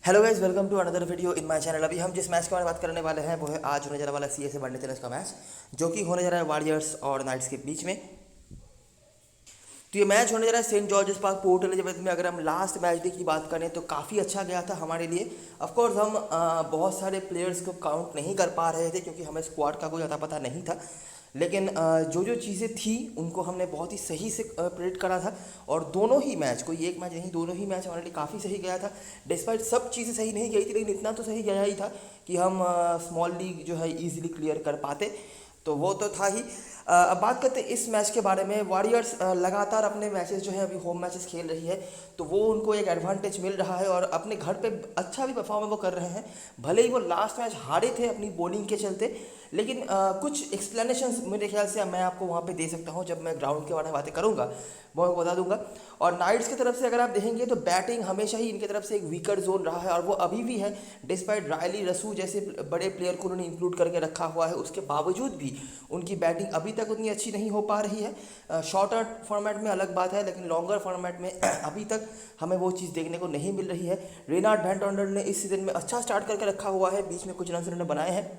Hello guys, welcome to another video in my channel. अभी हम जिस मैच के बारे में बात करने वाले हैं वो है आज होने जा रहा वाला सीएसए वनडे चैलेंज का मैच, जो कि होने जा रहा है वॉरियर्स और नाइट्स के बीच में। तो ये मैच होने जा रहा है Saint George's Park Port Elizabeth में। अगर हम लास्ट मैच डे की बात करें तो काफ़ी अच्छा गया था हमारे लिए। ऑफकोर्स हम बहुत सारे प्लेयर्स को काउंट नहीं कर पा रहे थे क्योंकि हमें स्क्वाड का कोई अता पता नहीं था, लेकिन जो जो चीज़ें थी उनको हमने बहुत ही सही से प्रेडिक्ट करा था। और दोनों ही मैच, कोई एक मैच नहीं, दोनों ही मैच हमारे लिए काफ़ी सही गया था। डिस्पाइट सब चीज़ें सही नहीं गई थी, लेकिन इतना तो सही गया ही था कि हम स्मॉल लीग जो है ईजिली क्लियर कर पाते। तो वो तो था ही। अब बात करते हैं इस मैच के बारे में। वॉरियर्स लगातार अपने मैचेस जो है अभी होम मैचेस खेल रही है, तो वो उनको एक एडवांटेज मिल रहा है और अपने घर पे अच्छा भी परफॉर्म वो कर रहे हैं। भले ही वो लास्ट मैच हारे थे अपनी बॉलिंग के चलते, लेकिन कुछ एक्सप्लेनेशंस मेरे ख्याल से मैं आपको वहाँ पे दे सकता हूँ जब मैं ग्राउंड के बारे में बातें करूँगा, वो मैं बता दूंगा। और नाइट्स की तरफ से अगर आप देखेंगे तो बैटिंग हमेशा ही इनकी तरफ से एक वीकर जोन रहा है और वो अभी भी है। डिस्पाइट रायली रसू जैसे बड़े प्लेयर को उन्होंने इंक्लूड करके रखा हुआ है, उसके बावजूद भी उनकी बैटिंग अभी तक उतनी अच्छी नहीं हो पा रही है। शॉर्टर फॉर्मेट में अलग बात है, लेकिन लॉन्गर फॉर्मेट में अभी तक हमें वो चीज़ देखने को नहीं मिल रही है। रेनार्ड वैन टॉन्डर ने इस सीज़न में अच्छा स्टार्ट करके रखा हुआ है, बीच में कुछ रन उन्होंने बनाए हैं,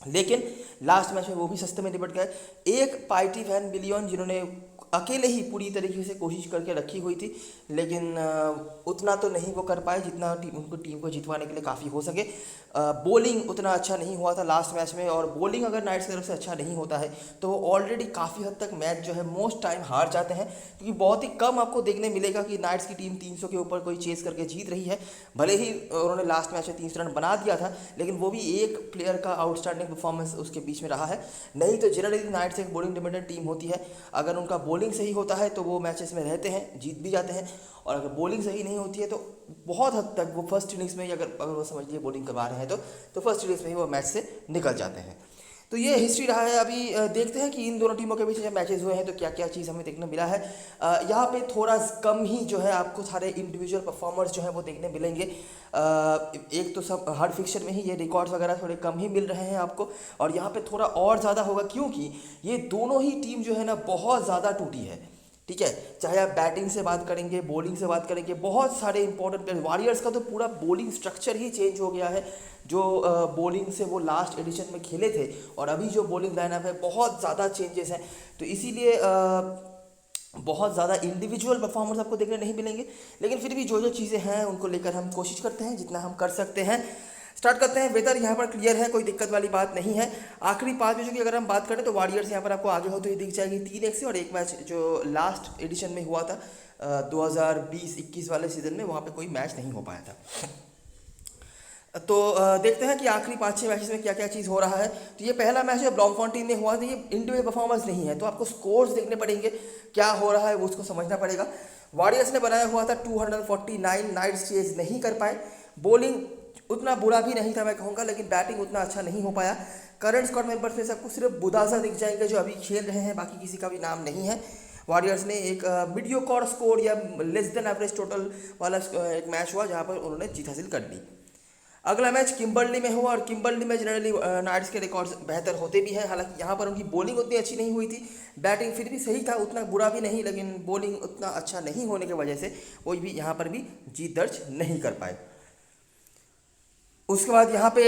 लेकिन लास्ट मैच में वो भी सस्ते में निपट गए। एक पाइटी वैन बिलियन जिन्होंने अकेले ही पूरी तरीके से कोशिश करके रखी हुई थी, लेकिन उतना तो नहीं वो कर पाए जितना उनको टीम को जितवाने के लिए काफ़ी हो सके। बॉलिंग उतना अच्छा नहीं हुआ था लास्ट मैच में, और बॉलिंग अगर नाइट्स की तरफ से अच्छा नहीं होता है तो वो ऑलरेडी काफ़ी हद तक मैच जो है मोस्ट टाइम हार जाते हैं, क्योंकि बहुत ही कम आपको देखने मिलेगा कि नाइट्स की टीम 300 के ऊपर कोई चेस करके जीत रही है। भले ही उन्होंने लास्ट मैच में 300 रन बना दिया था, लेकिन वो भी एक प्लेयर का आउटस्टैंडिंग परफॉर्मेंस उसके बीच में रहा है। नहीं तो जनरली नाइट्स एक बॉलिंग डिपेंडेंट टीम होती है। अगर उनका बॉलिंग सही होता है तो वो मैचेस में रहते हैं, जीत भी जाते हैं, और अगर बॉलिंग सही नहीं होती है तो बहुत हद तक वो फर्स्ट इनिंग्स में ही अगर वो समझ लिए बॉलिंग करवा रहे हैं तो फर्स्ट इनिंग्स में ही वो मैच से निकल जाते हैं। तो ये हिस्ट्री रहा है। अभी देखते हैं कि इन दोनों टीमों के बीच जब मैचेस हुए हैं तो क्या क्या चीज़ हमें देखने मिला है। यहाँ पे थोड़ा कम ही जो है आपको सारे इंडिविजुअल परफॉर्मर्स जो है वो देखने मिलेंगे। एक तो सब हर फिक्चर में ही ये रिकॉर्ड्स वगैरह थोड़े कम ही मिल रहे हैं आपको, और यहाँ पे थोड़ा और ज़्यादा होगा क्योंकि ये दोनों ही टीम जो है ना बहुत ज़्यादा टूटी है। ठीक है, चाहे आप बैटिंग से बात करेंगे, बॉलिंग से बात करेंगे, बहुत सारे इंपॉर्टेंट प्लेयर। वॉरियर्स का तो पूरा बॉलिंग स्ट्रक्चर ही चेंज हो गया है। जो बॉलिंग से वो लास्ट एडिशन में खेले थे और अभी जो बॉलिंग लाइनअप है बहुत ज़्यादा चेंजेस हैं। तो इसीलिए बहुत ज़्यादा इंडिविजुअल परफॉर्मेंस आपको देखने नहीं मिलेंगे, लेकिन फिर भी जो जो चीज़ें हैं उनको लेकर हम कोशिश करते हैं जितना हम कर सकते हैं। स्टार्ट करते हैं। वेदर यहाँ पर क्लियर है, कोई दिक्कत वाली बात नहीं है। आखिरी 5 मैचों की अगर हम बात करें तो वॉरियर्स यहाँ पर आपको आगे होते हुए दिख जाएगी 3-1 से, और एक मैच जो लास्ट एडिशन में हुआ था 2020-21 वाले सीजन में, वहाँ पे कोई मैच नहीं हो पाया था। तो देखते हैं कि आखिरी 5-6 मैचेस में क्या क्या चीज़ हो रहा है। तो ये पहला मैच है ब्लॉमफॉन्टेन में हुआ था, ये इंडिविजुअल परफॉर्मेंस नहीं है, तो आपको स्कोर्स देखने पड़ेंगे, क्या हो रहा है वो उसको समझना पड़ेगा। वॉरियर्स ने बनाया हुआ था 249, नाइट्स चेज नहीं कर पाए। बॉलिंग उतना बुरा भी नहीं था मैं कहूँगा, लेकिन बैटिंग उतना अच्छा नहीं हो पाया। करंट स्क्वाड मेंबर्स में सबको सिर्फ बुदासा दिख जाएंगे जो अभी खेल रहे हैं, बाकी किसी का भी नाम नहीं है। वॉरियर्स ने एक मीडियोकर स्कोर या लेस देन एवरेज टोटल वाला एक मैच हुआ जहाँ पर उन्होंने जीत हासिल कर ली। अगला मैच किम्बर्ली में हुआ, और किम्बर्ली में जनरली नाइट्स के रिकॉर्ड्स बेहतर होते भी हैं। हालांकि यहाँ पर उनकी बॉलिंग उतनी अच्छी नहीं हुई थी, बैटिंग फिर भी सही था, उतना बुरा भी नहीं, लेकिन बॉलिंग उतना अच्छा नहीं होने की वजह से वो भी यहाँ पर भी जीत दर्ज नहीं कर पाए। उसके बाद यहाँ पे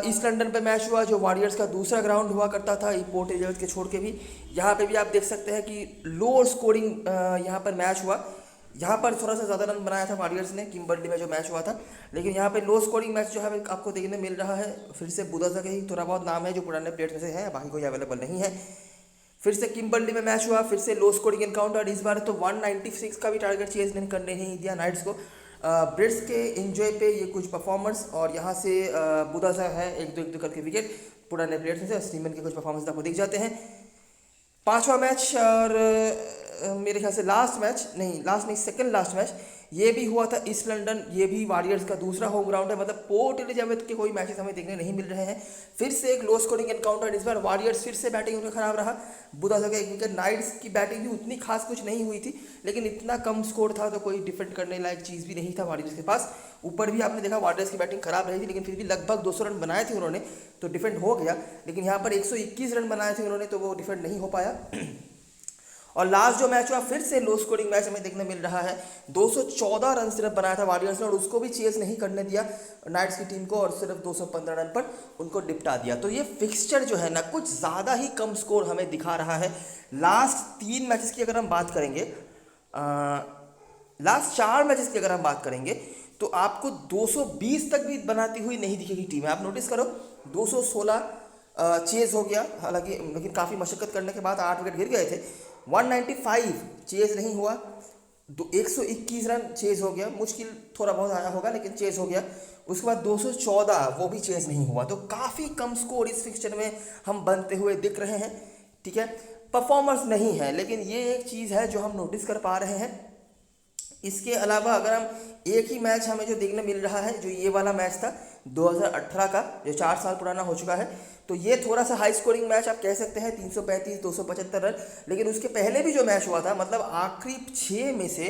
ईस्ट लंदन पे मैच हुआ जो वॉरियर्स का दूसरा ग्राउंड हुआ करता था पोर्ट एलिजाबेथ के छोड़ के भी। यहाँ पे भी आप देख सकते हैं कि लो स्कोरिंग यहाँ पर मैच हुआ। यहाँ पर थोड़ा सा ज़्यादा रन बनाया था वॉरियर्स ने किम्बर्ली में जो मैच हुआ था, लेकिन यहाँ पे लो स्कोरिंग मैच जो है आपको देखने मिल रहा है। फिर से बुदासा का ही थोड़ा बहुत नाम है जो पुराने प्लेयर्स में से है, बाकी कोई अवेलेबल नहीं है। फिर से किम्बर्ली में मैच हुआ, फिर से लो स्कोरिंग एनकाउंटर। इस बार तो 196 का भी टारगेट चेज नहीं करने नहीं दिया नाइट्स को। ब्रिट्स के इंजॉय पे ये कुछ परफॉर्मेंस, और यहाँ से बुदासा है एक दो करके विकेट पुराने प्लेयर्स में से। स्टीमन के कुछ परफॉर्मेंस आपको दिख जाते हैं। पांचवा मैच, और मेरे ख्याल से लास्ट नहीं सेकंड लास्ट मैच ये भी हुआ था ईस्ट लंदन। ये भी वॉरियर्स का दूसरा होम ग्राउंड है, मतलब पोर्ट एलिजाबेथ के कोई मैचेस हमें देखने नहीं मिल रहे हैं। फिर से एक लो स्कोरिंग एनकाउंटर। इस बार वॉरियर्स फिर से बैटिंग उनका खराब रहा, बुदासा का एक विकेट। नाइट्स की बैटिंग भी उतनी खास कुछ नहीं हुई थी, लेकिन इतना कम स्कोर था तो कोई डिफेंड करने लायक चीज़ भी नहीं था वॉरियर्स के पास। ऊपर भी आपने देखा वॉरियर्स की बैटिंग खराब रही थी, लेकिन फिर भी लगभग 200 रन बनाए थे उन्होंने, तो डिफेंड हो गया। लेकिन यहाँ पर 121 रन बनाए थे उन्होंने, तो वो डिफेंड नहीं हो पाया। और लास्ट जो मैच हुआ फिर से लो स्कोरिंग मैच हमें देखने मिल रहा है। 214 रन सिर्फ बनाया था वॉरियर्स ने और उसको भी चेस नहीं करने दिया नाइट्स की टीम को और सिर्फ 215 रन पर उनको निपटा दिया। तो ये फिक्सचर जो है ना कुछ ज़्यादा ही कम स्कोर हमें दिखा रहा है। लास्ट 3 मैचेस की अगर हम बात करेंगे, लास्ट 4 मैचेस की अगर हम बात करेंगे तो आपको 220 तक भी बनाती हुई नहीं दिखेगी टीम। आप नोटिस करो 216 चेज हो गया, हालांकि लेकिन काफ़ी मशक्कत करने के बाद 8 विकेट गिर गए थे। 195 चेज नहीं हुआ, 121 रन चेज हो गया, मुश्किल थोड़ा बहुत आया होगा लेकिन चेज हो गया। उसके बाद 214 वो भी चेज नहीं हुआ। तो काफ़ी कम स्कोर इस फिक्सचर में हम बनते हुए दिख रहे हैं। ठीक है, परफॉर्मेंस नहीं है, लेकिन ये एक चीज़ है जो हम नोटिस कर पा रहे हैं। इसके अलावा अगर हम एक ही मैच हमें जो देखने मिल रहा है, जो ये वाला मैच था 2018 का, जो 4 साल पुराना हो चुका है, तो ये थोड़ा सा हाई स्कोरिंग मैच आप कह सकते हैं, 335 275 रन। लेकिन उसके पहले भी जो मैच हुआ था, मतलब आखिरी 6 में से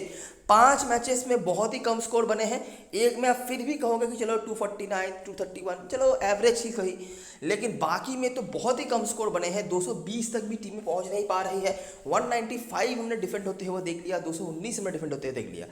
5 मैचेस में बहुत ही कम स्कोर बने हैं। एक में आप फिर भी कहोगे कि चलो 249 231 चलो एवरेज ही सही, लेकिन बाकी में तो बहुत ही कम स्कोर बने हैं। 220 तक भी टीमें पहुंच नहीं पा रही है। 195 हमने डिफेंड होते हुए देख लिया, 219 हमने डिफेंड होते हुए देख लिया।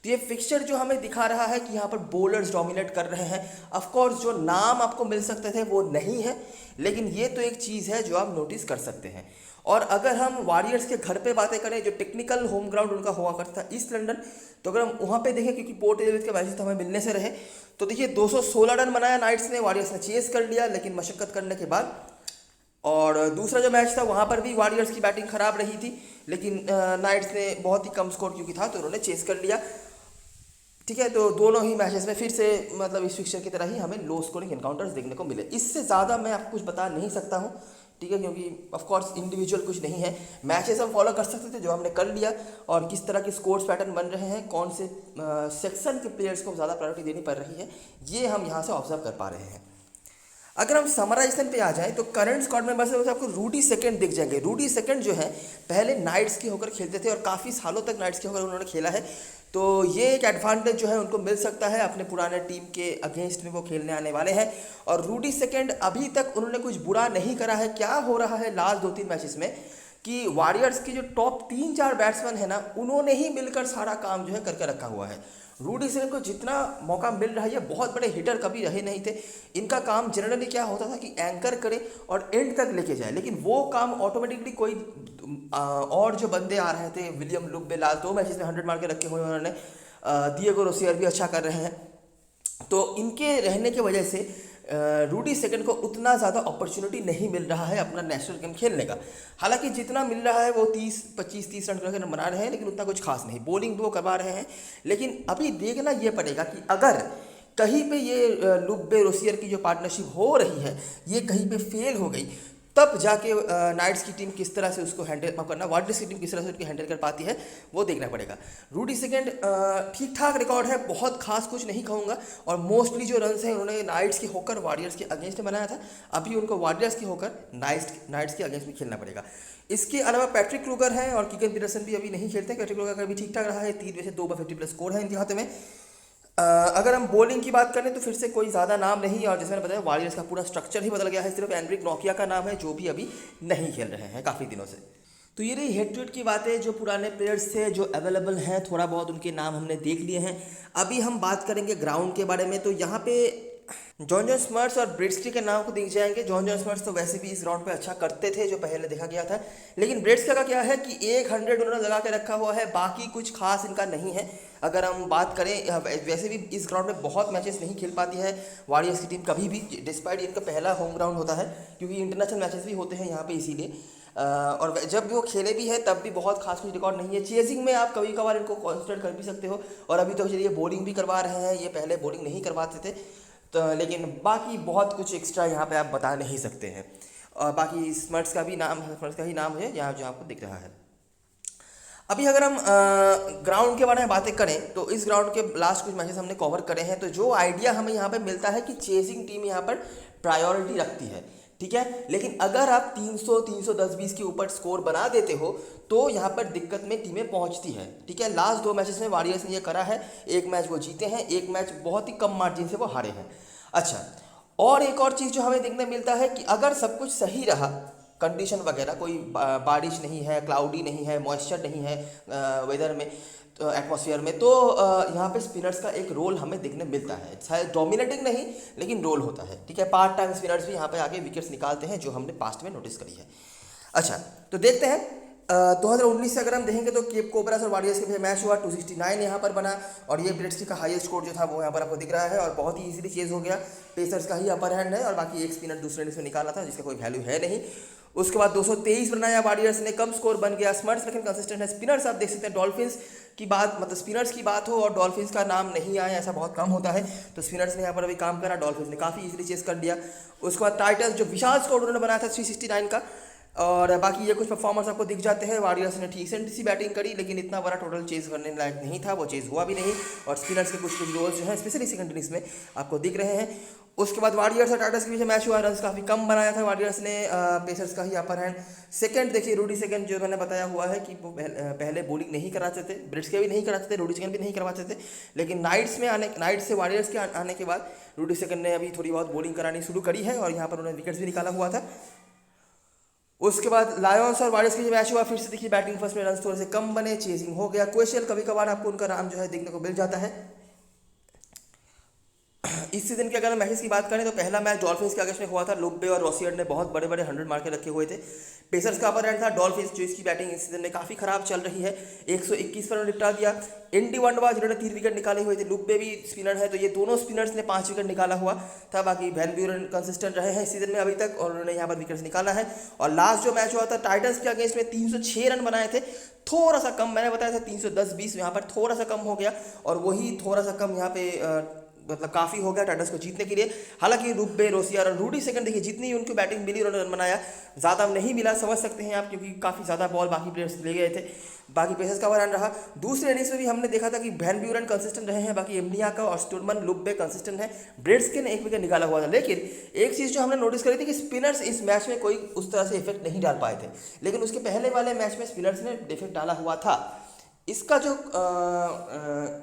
तो ये फिक्सचर जो हमें दिखा रहा है कि यहाँ पर बॉलर्स डोमिनेट कर रहे हैं। ऑफकोर्स जो नाम आपको मिल सकते थे वो नहीं है, लेकिन ये तो एक चीज़ है जो आप नोटिस कर सकते हैं। और अगर हम वॉरियर्स के घर पे बातें करें, जो टेक्निकल होम ग्राउंड उनका हुआ करता था ईस्ट लंदन, तो अगर हम वहाँ पे देखें, क्योंकि पोर्ट एलिजाबेथ के मैचेस तो हमें मिलने से रहे, तो देखिए 216 रन बनाया नाइट्स ने, वॉरियर्स ने चेस कर लिया लेकिन मशक्कत करने के बाद। और दूसरा जो मैच था वहाँ पर भी वॉरियर्स की बैटिंग खराब रही थी, लेकिन नाइट्स ने बहुत ही कम स्कोर क्योंकि था तो उन्होंने चेस कर लिया। ठीक है, तो दोनों ही मैचेस में फिर से मतलब इस फिक्सचर की तरह ही हमें लो स्कोरिंग एनकाउंटर्स देखने को मिले। इससे ज़्यादा मैं आपको कुछ बता नहीं सकता हूँ। ठीक है, क्योंकि ऑफ कोर्स इंडिविजुअल कुछ नहीं है। मैचेस हम फॉलो कर सकते थे जो हमने कर लिया, और किस तरह के स्कोर्स पैटर्न बन रहे हैं, कौन से सेक्शन के प्लेयर्स को ज़्यादा प्रायोरिटी देनी पड़ रही है, ये हम यहाँ से ऑब्जर्व कर पा रहे हैं। अगर हम समराइजेशन पे आ जाएं तो करंट स्क्वाड में बस आपको रूडी सेकंड दिख जाएंगे। रूडी सेकंड जो है पहले नाइट्स के होकर खेलते थे और काफ़ी सालों तक नाइट्स के होकर उन्होंने खेला है, तो ये एक एडवांटेज जो है उनको मिल सकता है। अपने पुराने टीम के अगेंस्ट में वो खेलने आने वाले हैं। और रूडी सेकंड अभी तक उन्होंने कुछ बुरा नहीं करा है। क्या हो रहा है लास्ट 2-3 मैचेस में कि वॉरियर्स की जो टॉप 3-4 बैट्समैन है ना, उन्होंने ही मिलकर सारा काम जो है करके रखा हुआ है। रूडी सेकंड को जितना मौका मिल रहा है, ये बहुत बड़े हिटर कभी रहे नहीं थे। इनका काम जनरली क्या होता था कि एंकर करे और एंड तक लेके जाए, लेकिन वो काम ऑटोमेटिकली कोई और जो बंदे आ रहे थे, विलियम लुब्बे लास्ट 2 मैचेस में 100 मार के रखे हुए उन्होंने, डिएगो रोसियर भी अच्छा कर रहे हैं, तो इनके रहने की वजह से रूडी सेकंड को उतना ज़्यादा अपॉर्चुनिटी नहीं मिल रहा है अपना नेशनल गेम खेलने का। हालांकि जितना मिल रहा है वो 25-30 रन करके बना रहे हैं, लेकिन उतना कुछ खास नहीं। बॉलिंग भी वो करवा रहे हैं, लेकिन अभी देखना ये पड़ेगा कि अगर कहीं पे ये लुब्बे रोसियर की जो पार्टनरशिप हो रही है ये कहीं पे फेल हो गई, तब जाके नाइट्स की टीम किस तरह से उसको हैंडल करना, वॉरियर्स की टीम किस तरह से उसको हैंडल कर पाती है, वो देखना पड़ेगा। रूडी सेकंड ठीक ठाक रिकॉर्ड है, बहुत खास कुछ नहीं कहूँगा, और मोस्टली जो रन्स हैं उन्होंने नाइट्स के होकर वॉरियर्स के अगेंस्ट में बनाया था। अभी उनको वॉरियर्स के होकर नाइट्स के अगेंस्ट में खेलना पड़ेगा। इसके अलावा पैट्रिक क्रूगर हैं और कीगन पीटरसन भी अभी नहीं खेलते। पैट्रिक क्रूगर का भी ठीक ठाक रहा है, 3 में से 2 पर 50+ स्कोर है इनके हाथ में। अगर हम बॉलिंग की बात करें तो फिर से कोई ज़्यादा नाम नहीं है, और जैसे मैंने बताया वॉरियर्स का पूरा स्ट्रक्चर ही बदल गया है। सिर्फ एनरिक नोकिया का नाम है जो भी अभी नहीं खेल रहे हैं काफ़ी दिनों से। तो ये रही हेड टू हेड की बातें, जो पुराने प्लेयर्स थे जो अवेलेबल हैं, थोड़ा बहुत उनके नाम हमने देख लिए हैं। अभी हम बात करेंगे ग्राउंड के बारे में। तो यहाँ पे जॉन स्मर्ट्स और ब्रेट्सकी के नाम को दिख जाएंगे। जॉन स्मर्ट्स तो वैसे भी इस ग्राउंड पे अच्छा करते थे जो पहले देखा गया था, लेकिन ब्रेट्सकी का क्या है कि 100 उन्होंने लगा के रखा हुआ है, बाकी कुछ खास इनका नहीं है। अगर हम बात करें, वैसे भी इस ग्राउंड में बहुत मैचेस नहीं खेल पाती है वॉरियर्स की टीम कभी भी, डिस्पाइट इनका पहला होम ग्राउंड होता है, क्योंकि इंटरनेशनल मैचेस भी होते हैं यहाँ पे इसीलिए। और जब भी वो खेले भी है तब भी बहुत खास कुछ रिकॉर्ड नहीं है। चेजिंग में आप कभी कभार इनको कॉन्सेंट्रेट कर भी सकते हो, और अभी तो चलिए बॉलिंग भी करवा रहे हैं, ये पहले बॉलिंग नहीं करवाते थे, तो लेकिन बाकी बहुत कुछ एक्स्ट्रा यहाँ पे आप बता नहीं सकते हैं। और बाकी स्मर्ट्स का भी नाम है, स्मर्ट्स का ही नाम है यहाँ जो आपको दिख रहा है। अभी अगर हम ग्राउंड के बारे में बातें करें तो इस ग्राउंड के लास्ट कुछ मैचेस हमने कवर करे हैं, तो जो आइडिया हमें यहाँ पे मिलता है कि चेजिंग टीम यहाँ पर प्रायोरिटी रखती है। ठीक है, लेकिन अगर आप 300 310-20 के ऊपर स्कोर बना देते हो तो यहाँ पर दिक्कत में टीमें पहुँचती है। ठीक है, लास्ट 2 मैचेस में वॉरियर्स ने ये करा है, एक मैच वो जीते हैं, एक मैच बहुत ही कम मार्जिन से वो हारे हैं। अच्छा, और एक और चीज़ जो हमें देखने मिलता है कि अगर सब कुछ सही रहा कंडीशन वगैरह, कोई बारिश नहीं है, क्लाउडी नहीं है, मॉइस्चर नहीं है वेदर में, एटमॉस्फेयर में, तो यहाँ पे स्पिनर्स का एक रोल हमें देखने मिलता है। शायद डोमिनेटिंग नहीं, लेकिन रोल होता है। ठीक है, पार्ट टाइम स्पिनर्स भी यहाँ पे आके विकेट्स निकालते हैं, जो हमने पास्ट में नोटिस करी है। अच्छा, तो देखते हैं 2019 से अगर हम देखेंगे तो केप कोबरास और वारियर्स के बीच मैच हुआ, 269 यहाँ पर बना, और ये ब्रेड्स का हाईएस्ट स्कोर जो था वो यहाँ पर आपको दिख रहा है, और बहुत ही इजीली चेज हो गया। पेसर्स का ही अपर हैंड है, और बाकी एक स्पिनर दूसरे इनिंग्स में निकाला था जिसका कोई वैल्यू है नहीं। उसके बाद 223 बनाया वारियर्स ने, कम स्कोर बन गया। स्मर्ट्स लेकिन कंसिस्टेंट है। स्पिनर्स आप देख सकते हैं, डॉल्फिन्स की बात, मतलब स्पिनर्स की बात हो और डॉल्फिन्स का नाम नहीं आए, ऐसा बहुत कम होता है। तो स्पिनर्स ने यहाँ पर अभी काम करा, डॉल्फिन्स ने काफ़ी इजीली चेस कर दिया। उसके बाद टाइटन्स, जो विशाल स्कोर उन्होंने बनाया था 369 का, और बाकी ये कुछ परफॉर्मेंस आपको दिख जाते हैं। वारियर्स ने ठीक सी बैटिंग करी, लेकिन इतना बड़ा टोटल चेज करने लायक नहीं था, वो चेज हुआ भी नहीं। और स्पिनर्स के कुछ रोल्स जो हैं स्पेशली सेकंड इनिंग्स में आपको दिख रहे हैं। उसके बाद वारियर्स और टाइटन्स के बीच मैच हुआ, रन्स काफ़ी कम बनाया था वारियर्स ने, पेसर्स का ही अपर हैंड। सेकंड देखिए, रूडी सेकंड, जो मैंने बताया हुआ है कि वो पहले बॉलिंग नहीं कराते थे, ब्रिट्स के भी नहीं कराते थे, रूडी सेकंड भी नहीं करवाते थे, लेकिन नाइट्स से वारियर्स के आने के बाद रूडी सेकंड ने अभी थोड़ी बहुत बॉलिंग करानी शुरू करी है, और यहाँ पर उन्होंने विकेट्स भी निकाला हुआ था। उसके बाद लायंस और वारियर्स के जो मैच हुआ, फिर से देखिए बैटिंग फर्स्ट में रन थोड़े से कम बने, चेजिंग हो गया। क्वेश्चन कभी कभार आपको उनका नाम जो है देखने को मिल जाता है। इस सीजन के अगर मैचेस की बात करें तो पहला मैच डॉल्फिन्स के अगेंस्ट में हुआ था। लुक बे और रोसियर ने बहुत बड़े बड़े 100 मार के रखे हुए थे। पेसर्स का अपर हैंड था। डॉल्फिन्स, जो इसकी बैटिंग इस सीजन में काफ़ी खराब चल रही है, 121 पर निपटा दिया। एंडी वनडवा जिन्होंने 3 विकेट निकाले हुए थे, लुक बे भी स्पिनर है, तो ये दोनों स्पिनर्स ने 5 विकेट निकाला हुआ था। बाकी वैन ब्यूरन कंसिस्टेंट रहे हैं इस सीजन में अभी तक, और उन्होंने यहाँ पर विकेट्स निकाला है। और लास्ट जो मैच हुआ था टाइटन्स के अगेंस्ट में, 306 रन बनाए थे, थोड़ा सा कम, मैंने बताया था 310-20, यहाँ पर थोड़ा सा कम हो गया, और वही थोड़ा सा कम यहाँ पे मतलब काफ़ी हो गया टाइटन्स को जीतने के लिए। हालांकि लुक बे, रोसियर और रूडी सेकंड, देखिए जितनी उनको बैटिंग मिली उन्होंने रन बनाया, ज़्यादा नहीं मिला, समझ सकते हैं आप, क्योंकि काफ़ी ज़्यादा बॉल बाकी प्लेयर्स ले गए थे। बाकी पेसर्स का रन रहा। दूसरे इनिंग्स में भी हमने देखा था कि वैन ब्यूरन कंसिस्टेंट रहे हैं, बाकी एमनिया का और स्टुरमन, लुक बे कंसिस्टेंट है। ब्रेड्स ने 1 विकेट निकाला हुआ था, लेकिन एक चीज़ जो हमने नोटिस करी थी कि स्पिनर्स इस मैच में कोई उस तरह से इफेक्ट नहीं डाल पाए थे, लेकिन उसके पहले वाले मैच में स्पिनर्स ने इफेक्ट डाला हुआ था। इसका जो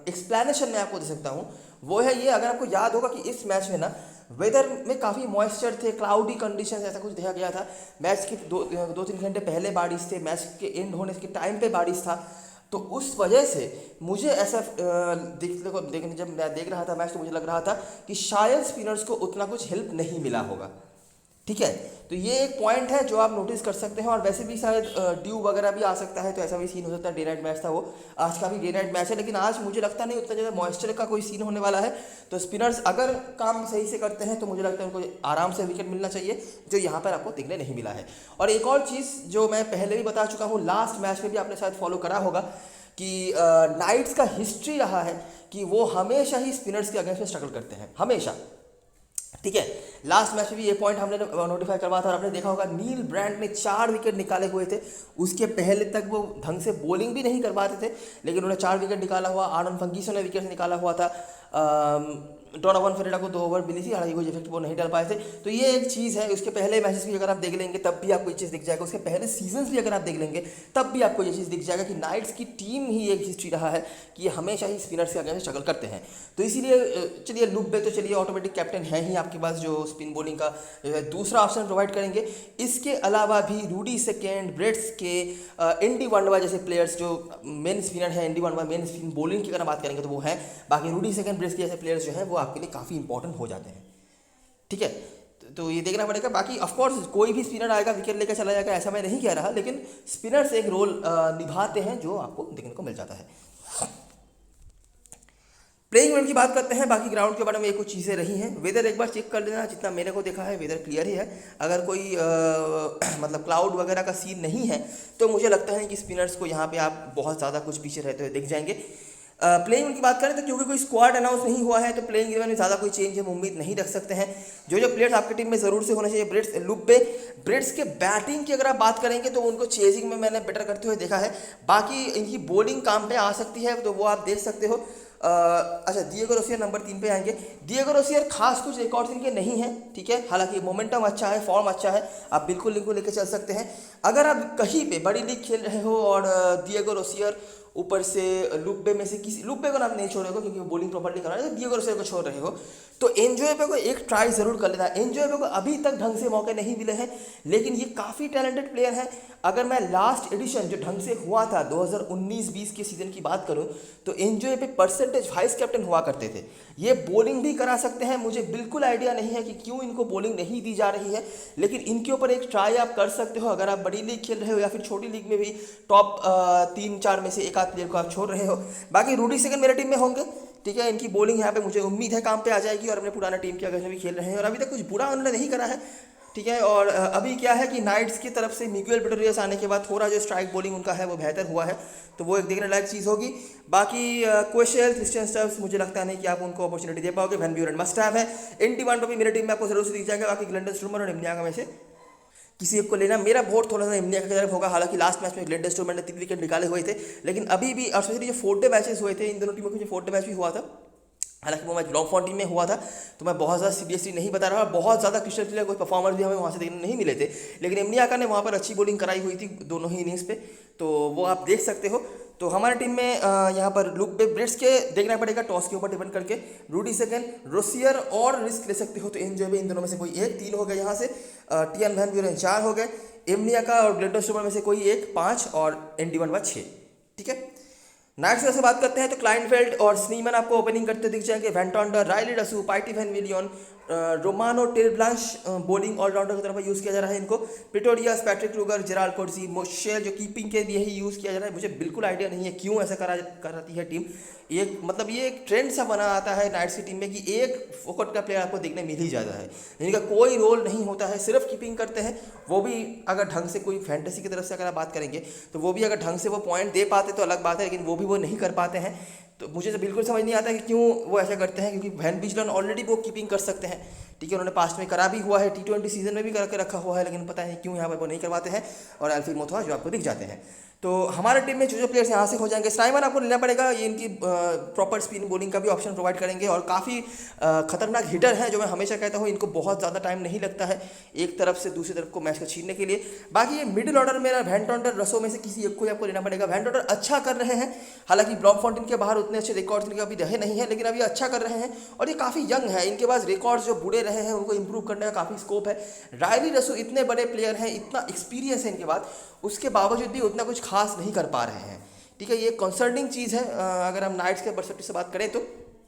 एक्सप्लेनेशन मैं आपको दे सकता हूँ वो है ये, अगर आपको याद होगा कि इस मैच में ना वेदर में काफ़ी मॉइस्चर थे, क्लाउडी कंडीशंस ऐसा कुछ देखा गया था। मैच के 2-3 घंटे पहले बारिश थे, मैच के एंड होने के टाइम पे बारिश था, तो उस वजह से मुझे ऐसा जब मैं देख रहा था मैच तो मुझे लग रहा था कि शायद स्पिनर्स को उतना कुछ हेल्प नहीं मिला होगा। ठीक है, तो ये एक पॉइंट है जो आप नोटिस कर सकते हैं। और वैसे भी शायद ड्यू वगैरह भी आ सकता है, तो ऐसा भी सीन हो सकता है। डे नाइट मैच था वो, आज का भी डे नाइट मैच है, लेकिन आज मुझे लगता नहीं उतना ज़्यादा मॉइस्चर का कोई सीन होने वाला है। तो स्पिनर्स अगर काम सही से करते हैं तो मुझे लगता है उनको आराम से विकेट मिलना चाहिए, जो यहाँ पर आपको देखने नहीं मिला है। और एक और चीज़ जो मैं पहले भी बता चुका हूँ, लास्ट मैच में भी आपने शायद फॉलो करा होगा कि नाइट्स का हिस्ट्री रहा है कि वो हमेशा ही स्पिनर्स के अगेंस्ट में स्ट्रगल करते हैं, हमेशा। ठीक है, लास्ट मैच में भी ये पॉइंट हमने नोटिफाई करवाया था, और आपने देखा होगा नील ब्रांड ने 4 विकेट निकाले हुए थे। उसके पहले तक वो ढंग से बॉलिंग भी नहीं कर पाते थे, लेकिन उन्होंने 4 विकेट निकाला हुआ। आर्नन फंगीसो ने विकेट निकाला हुआ था। डोनोवन फेरेरा को 2 ओवर मिली थी, हालांकि कोई इफेक्ट वो नहीं डाल पाए थे। तो ये एक चीज़ है। उसके पहले मैचेस भी अगर आप देख लेंगे तब भी आपको ये चीज़ दिख जाएगा। उसके पहले सीजन्स भी अगर आप देख लेंगे तब भी आपको ये चीज़ दिख जाएगा कि नाइट्स की टीम ही एक हिस्ट्री रहा है कि ये हमेशा ही स्पिनर्स के अगेंस्ट स्ट्रगल करते हैं। तो इसीलिए चलिए लुक बे तो चलिए ऑटोमेटिक कैप्टन है ही आपके पास, जो स्पिन बॉलिंग का दूसरा ऑप्शन प्रोवाइड करेंगे। इसके अलावा भी रूडी सेकेंड, ब्रेड्स के, एंडी वनडवा जैसे प्लेयर्स जो मेन स्पिनर है, एंडी वनडवा मेन स्पिन बॉलिंग की अगर बात करेंगे तो वो है। बाकी रूडी सेकेंड, ब्रेड्स के जैसे प्लेयर्स जो है वो आपके लिए काफ़ी इंपॉर्टेंट हो जाते हैं। ठीक है, तो ये देखना पड़ेगा। बाकी ऑफ कोर्स कोई भी स्पिनर आएगा विकेट लेकर चला जाएगा ऐसा मैं नहीं कह रहा, लेकिन स्पिनर्स एक रोल निभाते हैं जो आपको देखने को मिल जाता है। प्लेइंग इलेवन की बात करते हैं। बाकी ग्राउंड के बारे में कुछ चीज़ें रही हैं। वेदर एक बार चेक कर लेना, जितना मैंने को देखा है वेदर क्लियर ही है। अगर कोई मतलब क्लाउड वगैरह का सीन नहीं है तो मुझे लगता है कि स्पिनर्स को यहाँ पे आप बहुत ज़्यादा कुछ पीछे रहते हुए दिख जाएंगे। प्लेइंग इलेवन की बात करें तो क्योंकि कोई स्क्वाड अनाउंस नहीं हुआ है तो प्लेइंग इलेवन में ज़्यादा कोई चेंज हम उम्मीद नहीं रख सकते हैं। जो प्लेयर्स आपकी टीम में ज़रूर से होने चाहिए, ब्रेड्स, लुक बे, ब्रेड्स के बैटिंग की अगर आप बात करेंगे तो उनको चेजिंग में मैंने बेटर करते हुए देखा है। बाकी इनकी बॉलिंग काम पे आ सकती है तो वो आप देख सकते हो। अच्छा, डिएगो रोसियर नंबर 3 पे आएंगे। डिएगो रोसियर खास कुछ रिकॉर्ड्स इनके नहीं है, ठीक है, हालांकि मोमेंटम अच्छा है, फॉर्म अच्छा है, आप बिल्कुल इनको लेकर चल सकते हैं। अगर आप कहीं पे बड़ी लीग खेल रहे हो और डिएगो रोसियर ऊपर से लुब्बे में से किसी लुब्बे को ना आप नहीं छोड़ रहे हो क्योंकि वो बॉलिंग प्रॉपर्ली कर रहा है, डिएगो रोसियर को छोड़ रहे हो, तो एंजोएबे को एक ट्राई ज़रूर कर लेना। एंजोएबे को अभी तक ढंग से मौके नहीं मिले हैं, लेकिन ये काफ़ी टैलेंटेड प्लेयर है। अगर मैं लास्ट एडिशन जो ढंग से हुआ था 2019-20 के सीज़न की बात करूं, तो एंजोएबे परसेंटेज वाइस कैप्टन हुआ करते थे। ये बॉलिंग भी करा सकते हैं, मुझे बिल्कुल आइडिया नहीं है कि क्यों इनको बॉलिंग नहीं दी जा रही है, लेकिन इनके ऊपर एक ट्राई आप कर सकते हो। अगर आप बड़ी लीग खेल रहे हो या फिर छोटी लीग में भी टॉप 3-4 में से एक आध प्लेयर को आप छोड़ रहे हो। बाकी रूडी सेकंड मेरे टीम में होंगे, ठीक है। इनकी बॉलिंग यहाँ पे मुझे उम्मीद है काम पे आ जाएगी, और अपने पुराना टीम के अगर भी खेल रहे हैं और अभी तक कुछ बुरा उन्होंने नहीं करा है, ठीक है। और अभी क्या है कि नाइट्स की तरफ से मिगुएल पिटोरियस आने के बाद थोड़ा जो स्ट्राइक बॉलिंग उनका है वो बेहतर हुआ है, तो वो एक देखने लायक चीज़ होगी। बाकी क्वेशल, क्रिस्टियन स्टब्स मुझे लगता नहीं कि आप उनको अपॉर्चुनिटी दे पाओगे। वैन ब्यूरन मस्ट हैव है। इन डिमांड पर भी मेरे टीम में आपको जरूर से दिख जाएगा। बाकी ग्लेंडन स्ट्रूमर और इम्नियाका में से किसी एक को लेना। मेरा वोट थोड़ा सा इम्नियाका की तरफ होगा, हालांकि लास्ट मैच में ग्लेंडन स्ट्रूमर ने 3 विकेट निकाले हुए थे, लेकिन अभी भी और स्पेशली जो 4 डे मैचेस हुए थे इन दोनों टीमों के, जो 4 डे मैच भी हुआ था, हालांकि वो मैच ब्लॉमफॉन्टेन में हुआ था, तो मैं बहुत ज़्यादा सीरियसली नहीं बता रहा। बहुत ज़्यादा क्रिस्टल क्लियर कोई परफॉर्मर भी हमें वहाँ से देखने नहीं मिले थे, लेकिन इम्नियाका ने वहाँ पर अच्छी बॉलिंग कराई हुई थी दोनों ही इनिंग्स पे, तो वो आप देख सकते हो। तो हमारे टीम में यहाँ पर लुक ब्रिट्स के देखना पड़ेगा, टॉस के ऊपर डिपेंड करके। रूडी सेकंड, रोसियर और रिस्क ले सकते हो तो एंजॉय इन दोनों में से कोई एक, 3 हो गए यहाँ से। टियन वैन ब्यूरन 4 हो गए, इम्नियाका और ग्लेंडन स्ट्रूमर में से कोई एक 5 और एंडी वन 6, ठीक है। नाइट्स से बात करते हैं तो क्लाइनफेल्ड और स्नीमन आपको ओपनिंग करते दिख जाएंगे। वेंटॉन्डर, Riley डसू, पाइटी van विलियन, Romano टेलब्लांश bowling allrounder की तरफ यूज़ किया जा रहा है इनको। पिटोरियस, पैट्रिक क्रूगर, जेराल्ड कोर्सी, मोशेल जो कीपिंग के लिए ही यूज़ किया जा रहा है। मुझे बिल्कुल आइडिया नहीं है क्यों ऐसा कराती है टीम। एक मतलब ये एक ट्रेंड सा बना आता है नाइट्स की टीम में कि एक फोकट का प्लेयर आपको देखने मिल ही जाता है, इनका कोई रोल नहीं होता है, सिर्फ कीपिंग करते हैं। वो भी अगर ढंग से कोई फैंटेसी की तरफ से अगर आप बात करेंगे तो वो भी अगर ढंग से वो पॉइंट दे पाते तो अलग बात है, लेकिन वो भी वो नहीं कर पाते हैं। तो मुझे तो बिल्कुल समझ नहीं आता कि क्यों वो ऐसा करते हैं, क्योंकि वैन बिजलन ऑलरेडी वो कीपिंग कर सकते हैं, ठीक है। उन्होंने पास्ट में करा भी हुआ है, T20 सीजन में भी करके रखा हुआ है, लेकिन पता नहीं क्यों यहाँ पर वो नहीं करवाते हैं। और एल्फी मोथवा जो आपको दिख जाते हैं। तो हमारे टीम में जो प्लेयर्स यहाँ से हो जाएंगे, स्नाइमन आपको लेना पड़ेगा, ये इनकी प्रॉपर स्पिन बॉलिंग का भी ऑप्शन प्रोवाइड करेंगे, और काफ़ी खतरनाक हिटर हैं जो मैं हमेशा कहता हूँ, इनको बहुत ज़्यादा टाइम नहीं लगता है एक तरफ से दूसरी तरफ को मैच को छीनने के लिए। बाकी ये मिडिल ऑर्डर मेरा वेंटॉन्डर, रसो में से किसी एक को आपको लेना पड़ेगा। वेंटॉन्डर अच्छा कर रहे हैं, हालांकि ब्लॉमफॉन्टेन के बाहर उतने अच्छे रिकॉर्ड्स इनके अभी रहे नहीं है, लेकिन अभी अच्छा कर रहे हैं, और ये काफ़ी यंग है, इनके पास रिकॉर्ड्स जो बुरे रहे हैं उनको इंप्रूव करने का काफ़ी स्कोप है। रायली रसो इतने बड़े प्लेयर हैं, इतना एक्सपीरियंस है इनके बाद, उसके बावजूद भी उतना कुछ खास नहीं कर पा रहे हैं, ठीक है। ये कंसर्निंग चीज़ है अगर हम नाइट्स के पर्सपेक्टिव से बात करें तो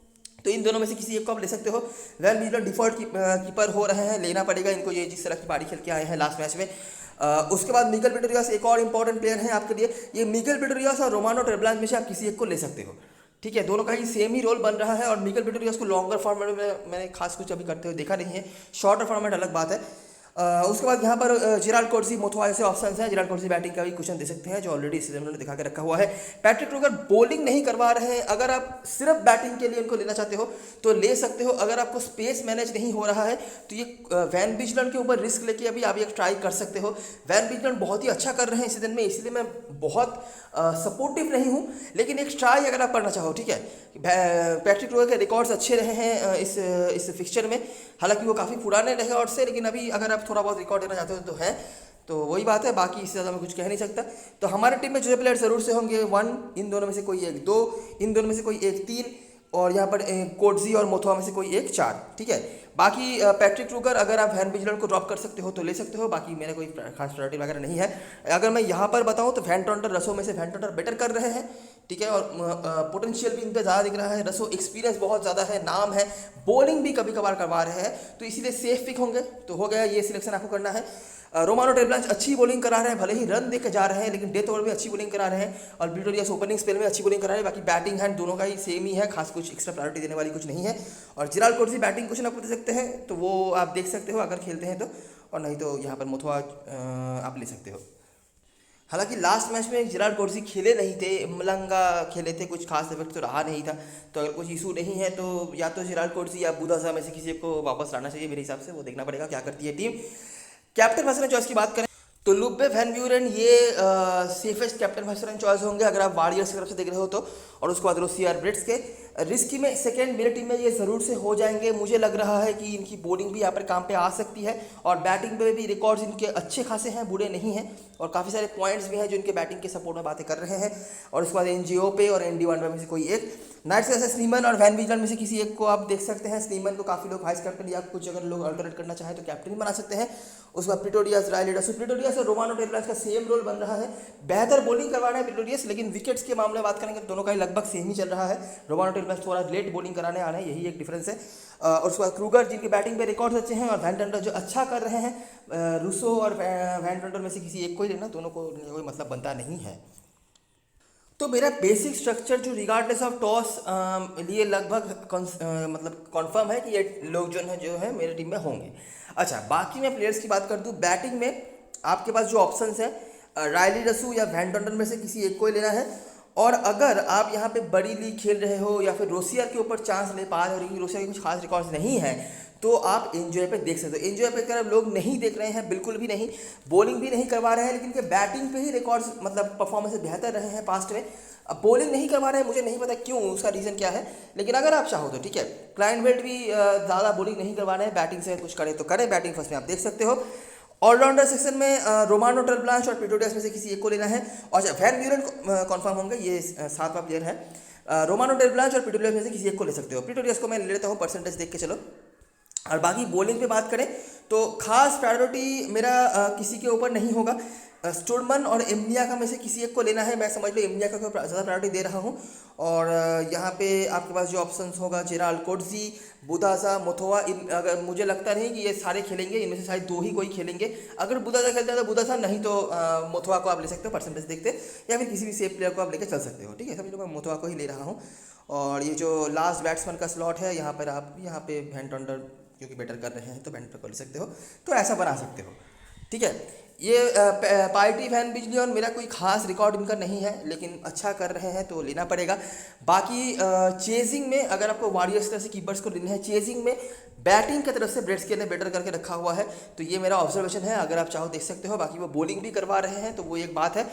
इन दोनों में से किसी एक को आप ले सकते हो। वैन बिजलन डिफॉल्ट कीपर हो रहे हैं, लेना पड़ेगा इनको, ये जिस तरह की पारी खेल के आए हैं लास्ट मैच में। उसके बाद मिगेल पिटोरियस एक और इंपॉर्टेंट प्लेयर है आपके लिए। ये मिगेल पिटोरियस और रोमानो टेलब्लांच में से आप किसी एक को ले सकते हो, ठीक है। दोनों का ही सेम ही रोल बन रहा है, और मिगेल पिटोरियस को लॉन्गर फॉर्मेट में मैंने खास कुछ अभी करते हुए देखा नहीं है, शॉर्टर फॉर्मेट अलग बात है। उसके बाद यहाँ पर जेराल्ड कोर्सी, मोथवा ऐसे ऑप्शन हैं। जेराल्ड कोर्सी बैटिंग का भी क्वेश्चन दे सकते हैं, जो ऑलरेडी इस सीजन उन्होंने दिखा के रखा हुआ है। पैट्रिक क्रूगर बॉलिंग नहीं करवा रहे हैं, अगर आप सिर्फ बैटिंग के लिए उनको लेना चाहते हो तो ले सकते हो। अगर आपको स्पेस मैनेज नहीं हो रहा है तो ये वैन बिजलन के ऊपर रिस्क लेके अभी आप एक ट्राई कर सकते हो। वैन बिजलन बहुत ही अच्छा कर रहे हैं इस सीजन में, इसलिए मैं बहुत सपोर्टिव नहीं हूँ, लेकिन एक ट्राई अगर आप करना चाहो, ठीक है। पैट्रिक क्रूगर के रिकॉर्ड्स अच्छे रहे हैं इस फिक्सचर में, हालांकि वो काफ़ी पुराने रिकॉर्ड से, लेकिन अभी अगर आप थोड़ा बहुत रिकॉर्ड देना चाहते हो तो है, तो वही बात है। बाकी इससे ज़्यादा मैं कुछ कह नहीं सकता। तो हमारे टीम में जो प्लेयर ज़रूर से होंगे 1, इन दोनों में से कोई एक 2, इन दोनों में से कोई एक 3, और यहाँ पर कोटजी और मोथवा में से कोई एक 4, ठीक है। बाकी पैट्रिक क्रूगर अगर आप वैन बिजलन को ड्रॉप कर सकते हो तो ले सकते हो, बाकी मेरा कोई खास प्रायोरिटी वगैरह नहीं है। अगर मैं यहाँ पर बताऊँ तो वेंटॉन्डर, रसो में से वेंटॉन्डर बेटर कर रहे हैं, ठीक है, और पोटेंशियल भी इन पर ज़्यादा दिख रहा है। रसो एक्सपीरियंस बहुत ज़्यादा है, नाम है, बॉलिंग भी कभी कभार करवा रहे हैं, तो इसीलिए सेफ पिक होंगे। तो हो गया, ये सिलेक्शन आपको करना है। रोमानो टेलब्लांच अच्छी बॉलिंग करा रहे हैं, भले ही रन देकर जा रहे हैं, लेकिन डेथ ओवर में अच्छी बॉलिंग करा रहे हैं, और पिटोरियस ओपनिंग स्पेल में अच्छी बॉलिंग करा रहे हैं। बाकी बैटिंग हैंड दोनों का ही सेम ही है, खास कुछ एक्स्ट्रा प्रायोरिटी देने वाली कुछ नहीं है। और जेराल्ड कोर्सी बैटिंग क्वेश्चन आपको दे सकते हैं, तो वो आप देख सकते हो अगर खेलते हैं तो, और नहीं तो यहाँ पर मोथवा आप ले सकते हो। हालांकि लास्ट मैच में जेराल्ड कोर्सी खेले नहीं थे, मलंगा खेले थे, कुछ खास इफेक्ट तो रहा नहीं था। तो अगर कुछ इशू नहीं है तो या तो जेराल्ड कोर्सी या बुधासा में से किसी को वापस लाना चाहिए मेरे हिसाब से, वो देखना पड़ेगा क्या करती है टीम। कैप्टन फर्स्ट चॉइस की बात करें तो लुब्बे वैन ब्यूरन ये सेफेस्ट कैप्टन फर्स्ट चॉइस होंगे अगर आप वॉरियर्स की तरफ से देख रहे हो तो, और उसके बाद रोसियर ब्रिट्स के रिस्की में सेकेंड मेरी टीम में ये ज़रूर से हो जाएंगे। मुझे लग रहा है कि इनकी बॉलिंग भी यहाँ पर काम पे आ सकती है और बैटिंग पे भी रिकॉर्ड्स इनके अच्छे खासे हैं, बुरे नहीं हैं और काफ़ी सारे पॉइंट्स भी हैं जो इनके बैटिंग के सपोर्ट में बातें कर रहे हैं। और उसके बाद एनजीओ पे और ND1 में से कोई एक। नाइट्स के जैसे स्नीमन और वैन विजलन में से किसी एक को आप देख सकते हैं। स्नीमन को काफ़ी लोग वाइस कैप्टन या कुछ अगर लोग अल्टरनेट करना चाहें तो कैप्टन बना सकते हैं। उसके बाद प्रिटोरियस, रायली डसू, प्रिटोरियस और रोमानो टेलब्लास का सेम रोल बन रहा है। बेहतर बॉलिंग करवा रहा है प्रिटोरियस, लेकिन विकेट्स के मामले में बात करेंगे तो दोनों का ही लगभग सेम ही चल रहा है। रोमानो टेलब्लास थोड़ा लेट बॉलिंग कराने आ रहे हैं, यही एक डिफरेंस है। और उसके बाद क्रूगर जिनकी बैटिंग पे रिकॉर्ड्स अच्छे हैं और वैन टंडर जो अच्छा कर रहे हैं। रूसो और वैन टंडर में से किसी एक को ही लेना, दोनों को कोई मतलब बनता नहीं है। तो मेरा बेसिक स्ट्रक्चर जो रिगार्डलेस ऑफ टॉस लिए लगभग मतलब कॉन्फर्म है कि ये लोग जो है मेरे टीम में होंगे। अच्छा, बाकी मैं प्लेयर्स की बात कर दूं। बैटिंग में आपके पास जो ऑप्शंस हैं रायली डसू या वैन टंडर में से किसी एक को ही लेना है। और अगर आप यहाँ पे बड़ी लीग खेल रहे हो या फिर रोसियर के ऊपर चांस ले पा रहे हो, रोसियर के कुछ खास रिकॉर्ड्स नहीं है, तो आप एनजॉय पे देख सकते हो। एनजॉय पे अगर लोग नहीं देख रहे हैं, बिल्कुल भी नहीं, बॉलिंग भी नहीं करवा रहे हैं, लेकिन के बैटिंग पे ही रिकॉर्ड्स मतलब परफॉर्मेंस बेहतर रहे हैं पास्ट में। अब बॉलिंग नहीं करवा रहे हैं, मुझे नहीं पता क्यों, उसका रीज़न क्या है, लेकिन अगर आप चाहो तो ठीक है। क्लाइनबेल्ट भी ज़्यादा बॉलिंग नहीं करवा रहे हैं, बैटिंग से कुछ करें तो करें। बैटिंग फर्स्ट में आप देख सकते हो। ऑलराउंडर सेक्शन में रोमानो टेलब्लास और प्रिटोरियस में से किसी एक को लेना है। और वैन ब्यूरन कन्फर्म होंगे, ये 7वां प्लेयर है। रोमानो टेलब्लास और प्रिटोरियस में से किसी एक को ले सकते हो। प्रिटोरियस को मैं ले लेता हूँ परसेंटेज देख के चलो। और बाकी बॉलिंग पे बात करें तो खास प्रायोरिटी मेरा किसी के ऊपर नहीं होगा। स्टोरमन और एमनियाका में से किसी एक को लेना है। मैं समझ लो एमनियाका को ज़्यादा प्रायोरिटी दे रहा हूँ। और यहाँ पे आपके पास जो ऑप्शंस होगा जेराल्ड कोट्जी, बुदासा, मोथोवा, इन अगर मुझे लगता नहीं कि ये सारे खेलेंगे, इनमें से शायद 2 ही कोई खेलेंगे। अगर बुदासा खेलता है तो बुदासा, नहीं तो मोथोवा को आप ले सकते हो परसेंटेज देखते, या फिर किसी भी सेफ प्लेयर को आप लेकर चल सकते हो। ठीक है, समझ लो मैं मोथोवा को ही ले रहा हूँ। और ये जो लास्ट बैट्समैन का स्लॉट है, यहाँ पर आप यहाँ पे वैन टंडर क्योंकि बेटर कर रहे हैं तो वैन टंडर को ले सकते हो, तो ऐसा बना सकते हो। ठीक है, ये पार्टी वैन बिजलियन मेरा कोई खास रिकॉर्ड इनका नहीं है, लेकिन अच्छा कर रहे हैं तो लेना पड़ेगा। बाकी चेजिंग में अगर आपको वॉरियर्स तरह से कीपर्स को लेना है, चेजिंग में बैटिंग की तरफ से ब्रेड स्केल ने बेटर करके रखा हुआ है, तो ये मेरा ऑब्जर्वेशन है, अगर आप चाहो देख सकते हो। बाकी वो बॉलिंग भी करवा रहे हैं तो वो एक बात है।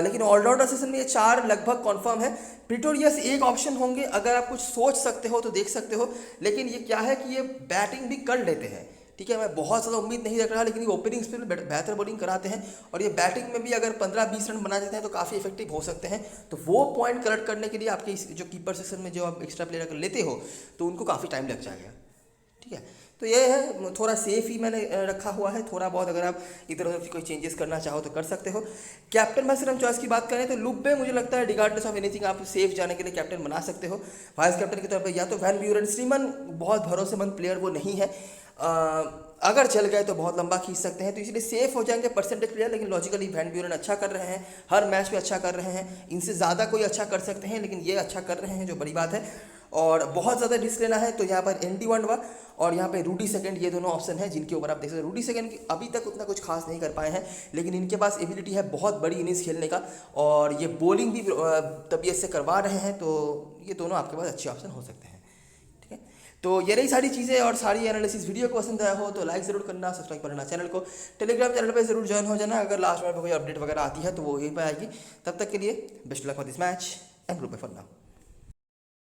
लेकिन ऑलराउंडर सेशन में ये 4 लगभग कॉन्फर्म है। प्रिटोरियस एक ऑप्शन होंगे, अगर आप कुछ सोच सकते हो तो देख सकते हो, लेकिन ये क्या है कि ये बैटिंग भी कर लेते हैं। ठीक है, मैं बहुत ज़्यादा उम्मीद नहीं रख रहा, लेकिन ये ओपनिंग स्पिन में बेहतर बॉलिंग कराते हैं और ये बैटिंग में भी अगर 15-20 रन बना देते हैं तो काफ़ी इफेक्टिव हो सकते हैं। तो वो पॉइंट कलेक्ट करने के लिए आपके जो कीपर सेक्शन में जो आप एक्स्ट्रा प्लेयर अगर लेते हो तो उनको काफ़ी टाइम लग जाएगा। ठीक है, तो ये है, थोड़ा सेफ ही मैंने रखा हुआ है। थोड़ा बहुत अगर आप इधर उधर कोई चेंजेस करना चाहो तो कर सकते हो। कैप्टन में सिर्फ चॉइस की बात करें तो लुब्बे मुझे लगता है रिगार्डलेस ऑफ एनीथिंग आप सेफ जाने के लिए कैप्टन बना सकते हो। वाइस कैप्टन के तौर पर या तो वैन ब्यूरन, स्टीमन बहुत भरोसेमंद प्लेयर वो नहीं है, अगर चल गए तो बहुत लंबा खींच सकते हैं, तो इसलिए सेफ हो जाएंगे परसेंटेज प्लेयर। लेकिन लॉजिकली वैन ब्यूरन अच्छा कर रहे हैं, हर मैच में अच्छा कर रहे हैं, इनसे ज़्यादा कोई अच्छा कर सकते हैं, लेकिन ये अच्छा कर रहे हैं जो बड़ी बात है। और बहुत ज़्यादा रिस्क लेना है तो यहाँ पर ND1 और यहाँ पे रूडी सेकंड, ये दोनों ऑप्शन हैं जिनके ऊपर आप देख सकते हो। रूडी सेकंड अभी तक उतना कुछ खास नहीं कर पाए हैं, लेकिन इनके पास एबिलिटी है बहुत बड़ी इनिंग्स खेलने का, और ये बॉलिंग भी तबीयत से करवा रहे हैं, तो ये दोनों आपके पास अच्छे ऑप्शन हो सकते हैं। ठीक है, तो ये रही सारी चीज़ें और सारी एनालिसिस। वीडियो को पसंद आया हो तो लाइक ज़रूर करना, सब्सक्राइब करना चैनल को, टेलीग्राम चैनल पर जरूर ज्वाइन हो जाना। अगर लास्ट में कोई अपडेट वगैरह आती है तो वो यहीं पर आएगी। तब तक के लिए best luck for this match and group for now.